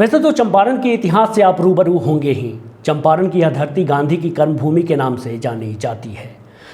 वैसे तो चंपारण के इतिहास से आप रूबरू होंगे ही। चंपारण की यह धरती गांधी की कर्मभूमि के नाम से जानी जाती है।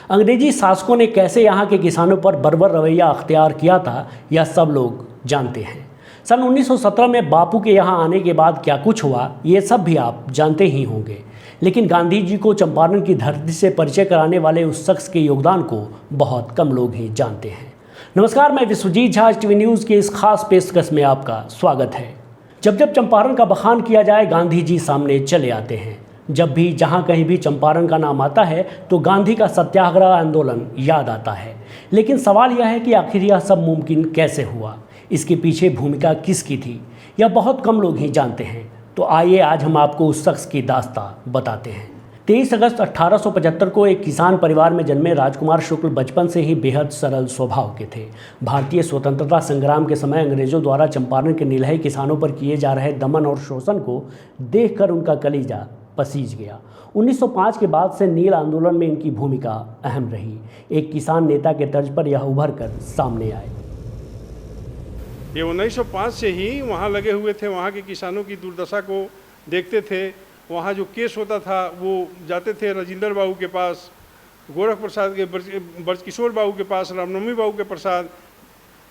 अंग्रेजी शासकों ने कैसे यहाँ के किसानों पर बर्बर रवैया अख्तियार किया था, यह सब लोग जानते हैं। सन 1917 में बापू के यहाँ आने के बाद क्या कुछ हुआ, ये सब भी आप जानते ही होंगे। लेकिन गांधी जी को चंपारण की धरती से परिचय कराने वाले उस शख्स के योगदान को बहुत कम लोग ही जानते हैं। नमस्कार, मैं विश्वजीत झा, टीवी न्यूज़ की इस खास पेशकश में आपका स्वागत है। जब जब चंपारण का बखान किया जाए, गांधी जी सामने चले आते हैं। जब भी जहां कहीं भी चंपारण का नाम आता है तो गांधी का सत्याग्रह आंदोलन याद आता है। लेकिन सवाल यह है कि आखिर यह सब मुमकिन कैसे हुआ, इसके पीछे भूमिका किसकी थी, यह बहुत कम लोग ही जानते हैं। तो आइए आज हम आपको उस शख्स की दास्तां बताते हैं। 23 अगस्त 1875 को एक किसान परिवार में जन्मे राजकुमार शुक्ल बचपन से ही बेहद सरल स्वभाव के थे। भारतीय स्वतंत्रता संग्राम के समय अंग्रेजों द्वारा चंपारण के निलहे किसानों पर किए जा रहे दमन और शोषण को देखकर उनका कलीजा पसीज गया। 1905 के बाद से नील आंदोलन में इनकी भूमिका अहम रही। एक किसान नेता के तर्ज पर यह उभर कर सामने आए। ये 1905 से ही वहाँ लगे हुए थे, वहाँ के किसानों की दुर्दशा को देखते थे। वहाँ जो केस होता था वो जाते थे राजेंद्र बाबू के पास, गोरख प्रसाद के, ब्रजकिशोर बाबू के पास, रामनवमी बाबू के प्रसाद,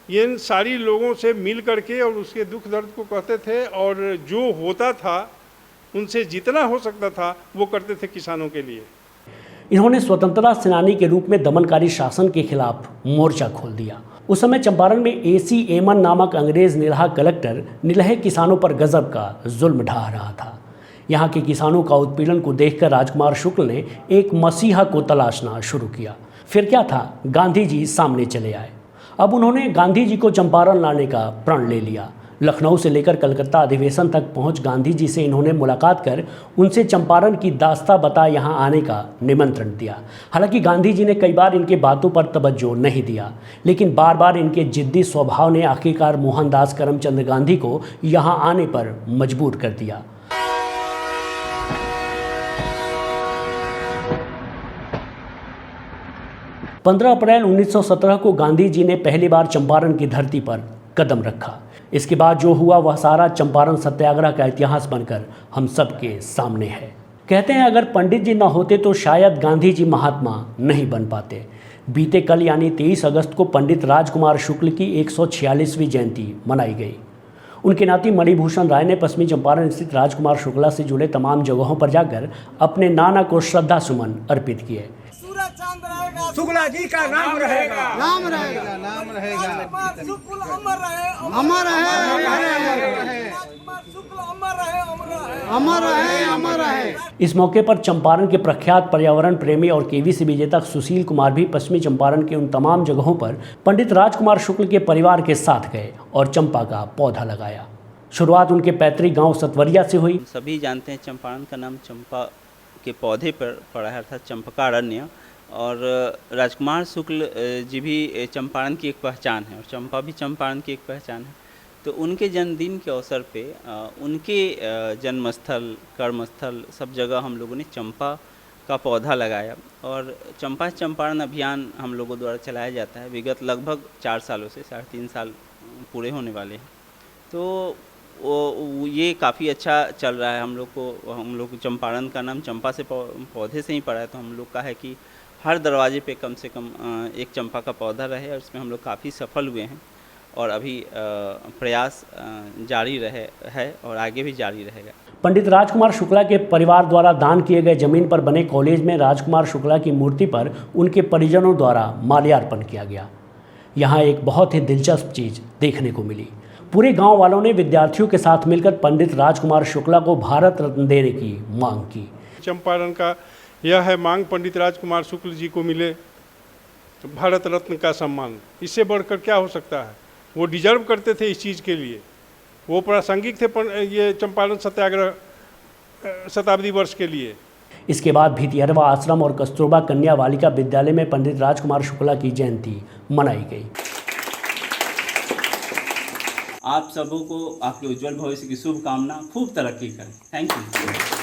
इन सारी लोगों से मिल करके और उसके दुख दर्द को कहते थे। और जो होता था उनसे जितना हो सकता था वो करते थे किसानों के लिए। इन्होंने स्वतंत्रता सेनानी के रूप में दमनकारी शासन के खिलाफ मोर्चा खोल दिया। उस समय चंपारण में AC एमन नामक अंग्रेज निरहा कलेक्टर निलहे किसानों पर गजब का जुल्म ढा रहा था। यहाँ के किसानों का उत्पीड़न को देखकर राजकुमार शुक्ल ने एक मसीहा को तलाशना शुरू किया। फिर क्या था, गांधी जी सामने चले आए। अब उन्होंने गांधी जी को चंपारण लाने का प्रण ले लिया। लखनऊ से लेकर कलकत्ता अधिवेशन तक पहुंच गांधी जी से इन्होंने मुलाकात कर उनसे चंपारण की दास्तां बता यहां आने का निमंत्रण दिया। हालांकि गांधी जी ने कई बार इनके बातों पर तवज्जो नहीं दिया, लेकिन बार बार इनके जिद्दी स्वभाव ने आखिरकार मोहनदास करमचंद गांधी को यहां आने पर मजबूर कर दिया। 15 अप्रैल 1917 को गांधी जी ने पहली बार चंपारण की धरती पर कदम रखा। इसके बाद जो हुआ वह सारा चंपारण सत्याग्रह का इतिहास बनकर हम सबके सामने है। कहते हैं अगर पंडित जी न होते तो शायद गांधी जी महात्मा नहीं बन पाते। बीते कल यानी 23 अगस्त को पंडित राजकुमार शुक्ल की 146वीं जयंती मनाई गई। उनके नाती मणिभूषण राय ने पश्चिमी चंपारण स्थित राजकुमार शुक्ला से जुड़े तमाम जगहों पर जाकर अपने नाना को श्रद्धा सुमन अर्पित किए। शुक्ला जी का नाम रहेगा, नाम रहेगा, नाम रहेगा, शुक्ल अमर रहे, अमर रहे, शुक्ल अमर रहे, अमर रहे, अमर रहे। इस मौके पर चंपारण के प्रख्यात पर्यावरण प्रेमी और KVC विजेता सुशील कुमार भी पश्चिमी चंपारण के उन तमाम जगहों पर पंडित राजकुमार शुक्ल के परिवार के साथ गए और चंपा का पौधा लगाया। शुरुआत उनके पैतृक गांव सतवरिया से हुई। सभी जानते हैं चंपारण का नाम चंपा के पौधे पर पड़ा है, अर्थात चंपकारण्य। और राजकुमार शुक्ल जी भी चंपारण की एक पहचान है और चंपा भी चंपारण की एक पहचान है। तो उनके जन्मदिन के अवसर पे उनके जन्मस्थल, कर्मस्थल, सब जगह हम लोगों ने चंपा का पौधा लगाया। और चंपा चंपारण अभियान हम लोगों द्वारा चलाया जाता है विगत लगभग 4 सालों से, 3.5 साल पूरे होने वाले हैं। तो ये काफ़ी अच्छा चल रहा है। हम लोग चंपारण का नाम चंपा से पौधे से ही पड़ा है, तो हम लोग का है कि हर दरवाजे पे कम से कम एक चंपा का पौधा रहे, और इसमें हम लोग काफ़ी सफल हुए हैं। और अभी प्रयास जारी है और आगे भी जारी रहेगा। पंडित राजकुमार शुक्ला के परिवार द्वारा दान किए गए जमीन पर बने कॉलेज में राजकुमार शुक्ला की मूर्ति पर उनके परिजनों द्वारा माल्यार्पण किया गया। यहाँ एक बहुत ही दिलचस्प चीज़ देखने को मिली। पूरे गांव वालों ने विद्यार्थियों के साथ मिलकर पंडित राजकुमार शुक्ला को भारत रत्न देने की मांग की। चंपारण का यह है मांग, पंडित राजकुमार शुक्ल जी को मिले भारत रत्न का सम्मान। इससे बढ़कर क्या हो सकता है। वो डिजर्व करते थे इस चीज़ के लिए, वो प्रासंगिक थे ये चंपारण सत्याग्रह शताब्दी वर्ष के लिए। इसके बाद भितिहरवा आश्रम और कस्तूरबा कन्या बालिका विद्यालय में पंडित राजकुमार शुक्ला की जयंती मनाई गई। आप सबों को आपके उज्जवल भविष्य की शुभकामना, खूब तरक्की करें। Thank you.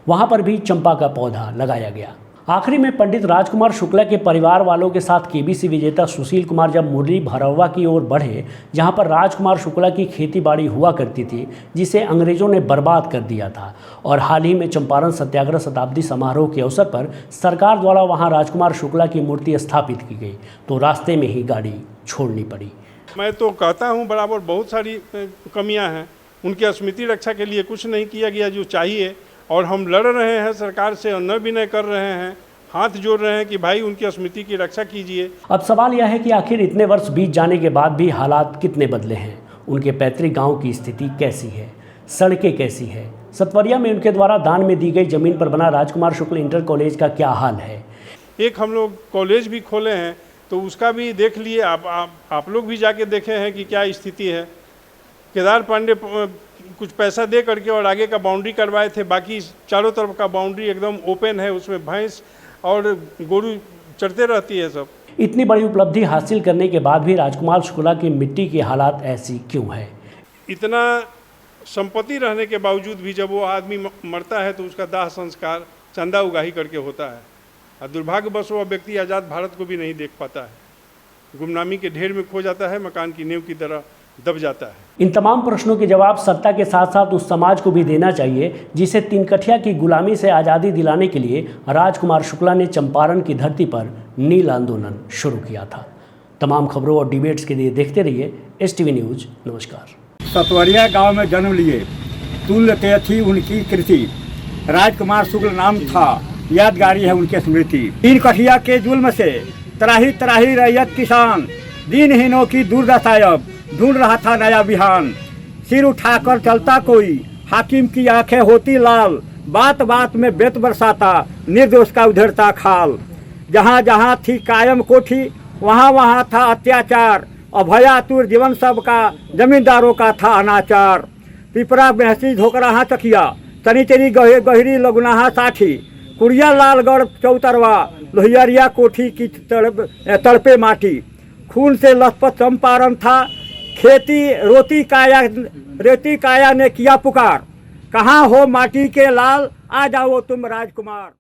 वहाँ पर भी चंपा का पौधा लगाया गया। आखिरी में पंडित राजकुमार शुक्ला के परिवार वालों के साथ केबीसी विजेता सुशील कुमार जब मुरली भरौवा की ओर बढ़े, जहां पर राजकुमार शुक्ला की खेतीबाड़ी हुआ करती थी, जिसे अंग्रेजों ने बर्बाद कर दिया था, और हाल ही में चंपारण सत्याग्रह शताब्दी समारोह के अवसर पर सरकार द्वारा वहां राजकुमार शुक्ला की मूर्ति स्थापित की गई, तो रास्ते में ही गाड़ी छोड़नी पड़ी। मैं तो कहता हूँ बराबर बहुत सारी कमियाँ हैं, उनकी स्मृति रक्षा के लिए कुछ नहीं किया गया जो चाहिए, और हम लड़ रहे हैं सरकार से और न विनय कर रहे हैं, हाथ जोड़ रहे हैं कि भाई उनकी स्मृति की रक्षा कीजिए। अब सवाल यह है कि आखिर इतने वर्ष बीत जाने के बाद भी हालात कितने बदले हैं, उनके पैतृक गांव की स्थिति कैसी है, सड़कें कैसी है, सतवरिया में उनके द्वारा दान में दी गई जमीन पर बना राजकुमार शुक्ल इंटर कॉलेज का क्या हाल है। एक हम लोग कॉलेज भी खोले हैं तो उसका भी देख लिए, आप लोग भी जाके देखे हैं कि क्या स्थिति है। केदार पांडे कुछ पैसा दे करके और आगे का बाउंड्री करवाए थे, बाकी चारों तरफ का बाउंड्री एकदम ओपन है, उसमें भैंस और गोरू चढ़ते रहती है सब। इतनी बड़ी उपलब्धि हासिल करने के बाद भी राजकुमार शुक्ला की मिट्टी की हालात ऐसी क्यों है। इतना संपत्ति रहने के बावजूद भी जब वो आदमी मरता है तो उसका दाह संस्कार चंदा उगाही करके होता है, और दुर्भाग्यवश वो व्यक्ति आज़ाद भारत को भी नहीं देख पाता है, गुमनामी के ढेर में खो जाता है, मकान की नींव की तरह दब जाता है। इन तमाम प्रश्नों के जवाब सत्ता के साथ साथ उस समाज को भी देना चाहिए जिसे तीनकठिया की गुलामी से आज़ादी दिलाने के लिए राजकुमार शुक्ला ने चंपारण की धरती पर नील आंदोलन शुरू किया था। तमाम खबरों और डिबेट्स के लिए देखते रहिए STV न्यूज। नमस्कार। सतवरिया गांव में जन्म लिए, तुल्य थी उनकी कृति, राजकुमार शुक्ल नाम था, यादगारी है उनकी स्मृति। तीनकठिया के जुल्म से त्राही त्राही रैयत किसान, दीनहीनों की दुर्दशा अब ढूंढ रहा था नया बिहान। सिर उठाकर चलता कोई, हाकिम की आंखें होती लाल, बात बात में बेत बरसाता, निर्दोष का उधेड़ता खाल। जहाँ जहाँ थी कायम कोठी, वहाँ वहाँ था अत्याचार, अभयातुर जीवन सबका, जमींदारों का था अनाचार। पिपरा बहसी झोकराहा चकिया, शनिचरी गहरी लगुनाहा साठी, कुड़िया लालगढ़ चौतरवा, लोहियरिया कोठी की तड़पे माटी। खून से लथपथ चंपारण था, खेती रेती काया ने किया पुकार, कहाँ हो माटी के लाल, आ जाओ तुम राजकुमार।